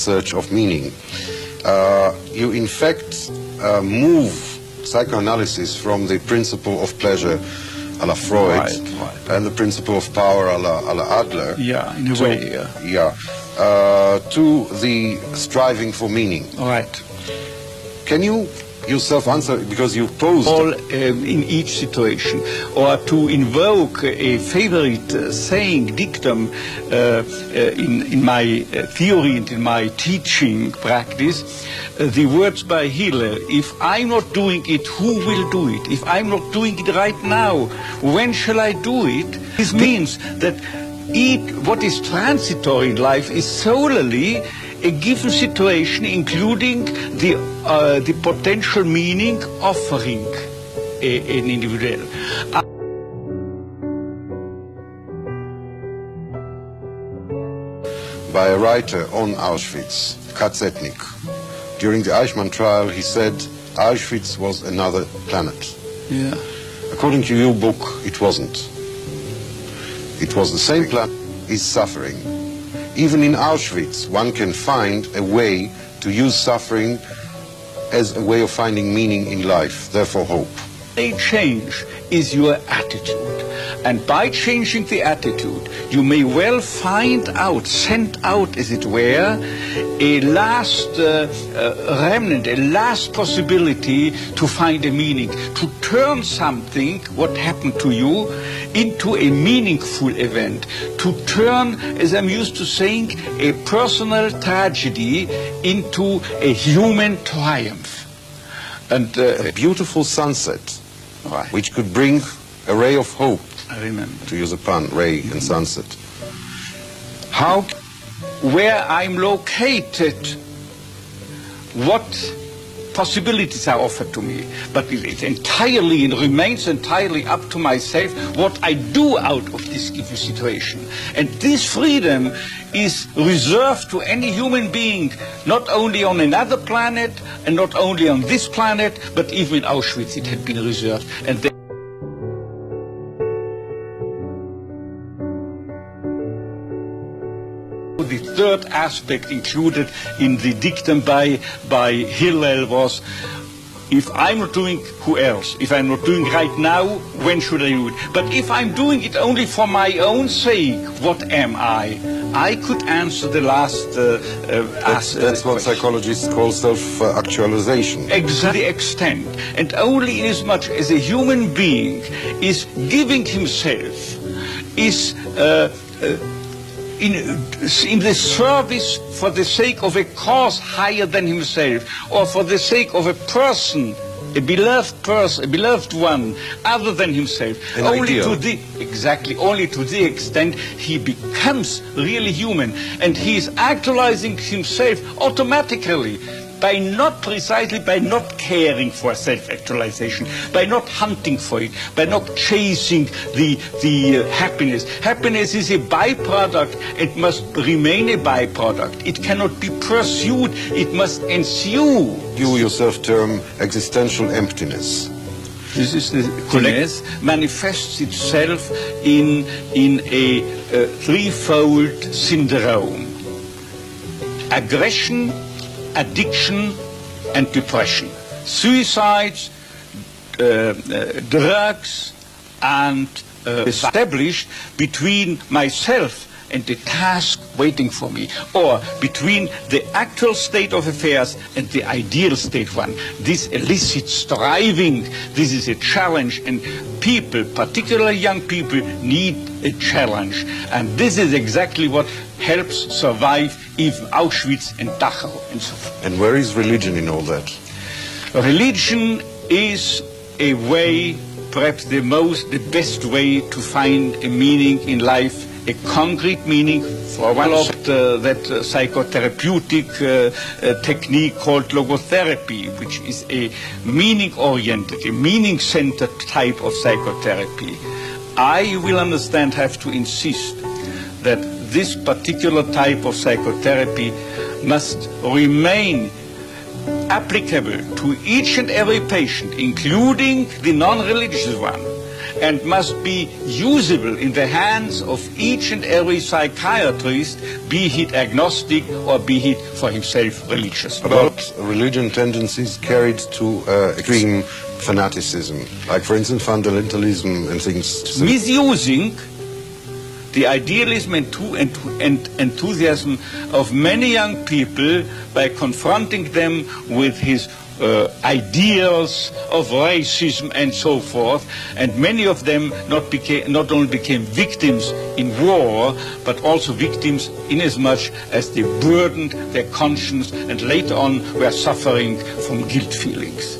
search of meaning. You in fact move psychoanalysis from the principle of pleasure a la Freud and the principle of power a la Adler. Yeah, in a way. To the striving for meaning. Right. Can you yourself answer, because you posed all in each situation, or to invoke a favorite saying, dictum in my theory and in my teaching practice, the words by Hillel: if I'm not doing it, who will do it? If I'm not doing it right now, when shall I do it? This means that what is transitory in life is solely a given situation, including the potential meaning offering an individual. By a writer on Auschwitz, Katzetnik. During the Eichmann trial, he said Auschwitz was another planet. Yeah. According to your book, it wasn't. It was the same planet, is suffering. Even in Auschwitz, one can find a way to use suffering as a way of finding meaning in life, therefore hope. A change is your attitude. And by changing the attitude, you may well find out, send out, as it were, a last remnant, a last possibility to find a meaning, to turn something, what happened to you, into a meaningful event, to turn, as I'm used to saying, a personal tragedy into a human triumph. And a beautiful sunset, which could bring a ray of hope. I remember. To use a pun, ray and sunset. How, where I'm located, what possibilities are offered to me, but it's entirely and remains entirely up to myself what I do out of this given situation. And this freedom is reserved to any human being, not only on another planet and not only on this planet, but even in Auschwitz it had been reserved. And the third aspect included in the dictum by Hillel was, if I'm not doing, who else? If I'm not doing right now, when should I do it? But if I'm doing it only for my own sake, what am I? I could answer the last aspect. That's what psychologists call self-actualization. Exactly, extent. And only inasmuch as a human being is giving himself, is in the service for the sake of a cause higher than himself, or for the sake of a person, a beloved one, other than himself, only to the extent he becomes really human, and he is actualizing himself automatically, by not caring for self-actualization, by not hunting for it, by not chasing the happiness. Happiness is a byproduct. It must remain a byproduct. It cannot be pursued. It must ensue. You yourself term existential emptiness. This is the emptiness manifests itself in a threefold syndrome: aggression, addiction, and depression. Suicides, drugs, and established between myself and the task waiting for me, or between the actual state of affairs and the ideal state one. This elicits striving. This is a challenge, and people, particularly young people, need a challenge. And this is exactly what helps survive even Auschwitz and Dachau and so forth. And where is religion in all that? Religion is a way, perhaps the best way to find a meaning in life, a concrete meaning. For one of that psychotherapeutic technique called logotherapy, which is a meaning-oriented, a meaning-centered type of psychotherapy. I will have to insist that this particular type of psychotherapy must remain applicable to each and every patient, including the non-religious one, and must be usable in the hands of each and every psychiatrist, be he agnostic or be he for himself religious. About religion tendencies carried to extreme fanaticism, like for instance fundamentalism and things. Misusing the idealism and enthusiasm of many young people by confronting them with his ideals of racism and so forth, and many of them not only became victims in war, but also victims inasmuch as they burdened their conscience and later on were suffering from guilt feelings.